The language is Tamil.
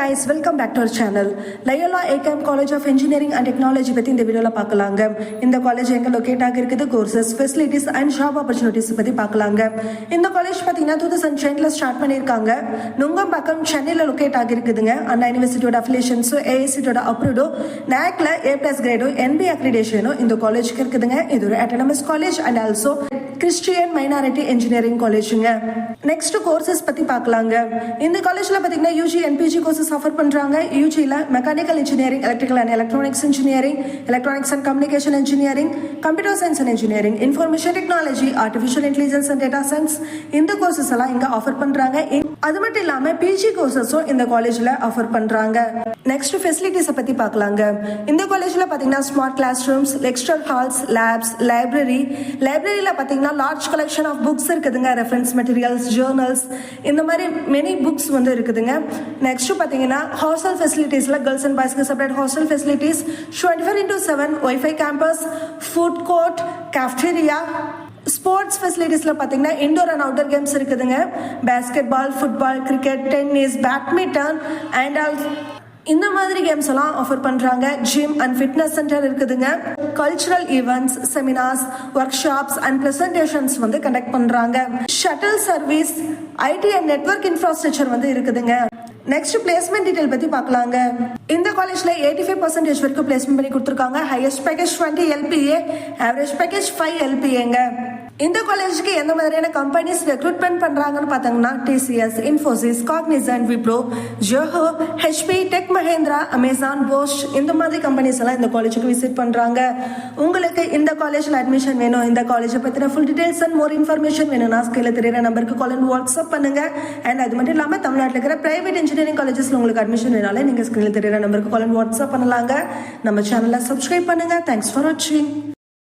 guys, welcome back to our channel. Loyola ACAM College of Engineering and Technology பத்தி இந்த வீடியோல பார்க்கலாங்க. இந்த காலேஜ் எங்க லொகேட் ஆகிருக்குது, courses, facilities and job opportunities பத்தி பார்க்கலாங்க. இந்த காலேஜ் பாத்தீங்கன்னா 2010ல ஸ்டார்ட் பண்ணிருக்காங்க. நுங்கம்பாக்கம் சென்னையில லொகேட் ஆகிருக்குதுங்க. அண்ணா யூனிவர்சிட்டியோட அஃபிலியேஷன்ஸோ ஏஐசியோட அப்ரூவ்டோ NAACல A+ கிரேடோ NB அக்ரிடேஷனோ இந்த காலேஜ்க்கு இருக்குதுங்க. இது ஒரு autonomous college and also Christian minority engineering காலேஜுங்க. நெக்ஸ்ட் கோர்சஸ் பத்தி பார்க்கலாங்க. இந்த காலேஜ்ல பாத்தீங்கன்னா யூஜி NPG கோர்சஸ் ஆஃபர் பண்றாங்க. யூஜில mechanical engineering, electrical and electronics engineering, electronics and communication engineering, computer science and engineering, information technology, artificial intelligence and data science இந்த கோர்சஸ் எல்லாம் இங்க ஆஃபர் பண்றாங்க. அது மட்டும் இல்லாம பிஜி கோர்சஸும் இந்த காலேஜ்ல ஆஃபர் பண்றாங்க. நெக்ஸ்ட் ஃபெசிலிட்டிஸ் பத்தி பார்க்கலாங்க. இந்த காலேஜ்ல பாத்தீங்கன்னா smart class rooms, lecture halls, labs, லைப்ரரியில பாத்தீங்கன்னா லார்ஜ் கலெக்ஷன் ஆஃப் புக்ஸ் இருக்குதுங்க. ரெஃபரன்ஸ் மெட்டீரியல்ஸ், ஜேர்னல்ஸ், இந்த மாதிரி மெனி புக்ஸ் வந்து இருக்குதுங்க. நெக்ஸ்ட் பாத்தீங்கன்னா ஹாஸ்டல் ஃபெசிலிட்டிஸ்ல கேர்ள்ஸ் அண்ட் பாய்ஸ்க்கு separate hostel facilities, 24/7 wifi campus, food court, cafeteria. Sports ஃபெசிலிட்டிஸ்ல பாத்தீங்கன்னா இன்டோர் அண்ட் அவுட்டோர் கேம்ஸ் இருக்குதுங்க. Basketball, football, cricket, tennis, badminton and இந்த மாதிரி கேம்ஸ் எல்லாம் ஆஃபர் பண்றாங்க. ஜிம் அண்ட் ஃபிட்னஸ் சென்டர் இருக்குதுங்க. Cultural events, seminars, workshops and presentations வந்து கண்டக்ட் பண்றாங்க. Shuttle service, IT and network infrastructure வந்து இருக்குதுங்க. நெக்ஸ்ட் பிளேஸ்மெண்ட் டீடைல் பத்தி பார்க்கலாங்க. இந்த காலேஜ்ல 85% வரைக்கும் பிளேஸ்மெண்ட் பண்ணி கொடுத்துருக்காங்க. Highest package 20 LPA, average package 5 LPAங்க. இந்த காலேஜுக்கு எந்த மாதிரியான கம்பெனிஸ் ரெக்ரூட்மெண்ட் பண்றாங்கன்னு பாத்தீங்கன்னா TCS, Infosys, Cognizant, Wipro, Zoho, HP, tech Mahindra, Amazon, posh இந்த மாதிரி கம்பெனிஸ் எல்லாம் இந்த காலேஜுக்கு விசிட் பண்றாங்க. உங்களுக்கு இந்த காலேஜ்ல அட்மிஷன் வேணும், இந்த காலேஜை பத்தின full details and more information வேணும்னா ஸ்கிரீன்ல தெரியுற நம்பருக்கு கால் அண்ட் வாட்ஸ்அப் பண்ணுங்க. அண்ட் அது மட்டும் இல்லாம தமிழ்நாட்டில் இருக்கிற பிரைவேட் இன்ஜினியரிங் காலேஜஸ்ல உங்களுக்கு அட்மிஷன் வேணாலும் நீங்க ஸ்கிரீன்ல தெரியுற நம்பருக்கு கால் அண்ட் வாட்ஸ்அப் பண்ணலாங்க. நம்ம சேனலை சப்ஸ்கிரைப் பண்ணுங்க. தேங்க்ஸ் ஃபார் வாட்சிங்.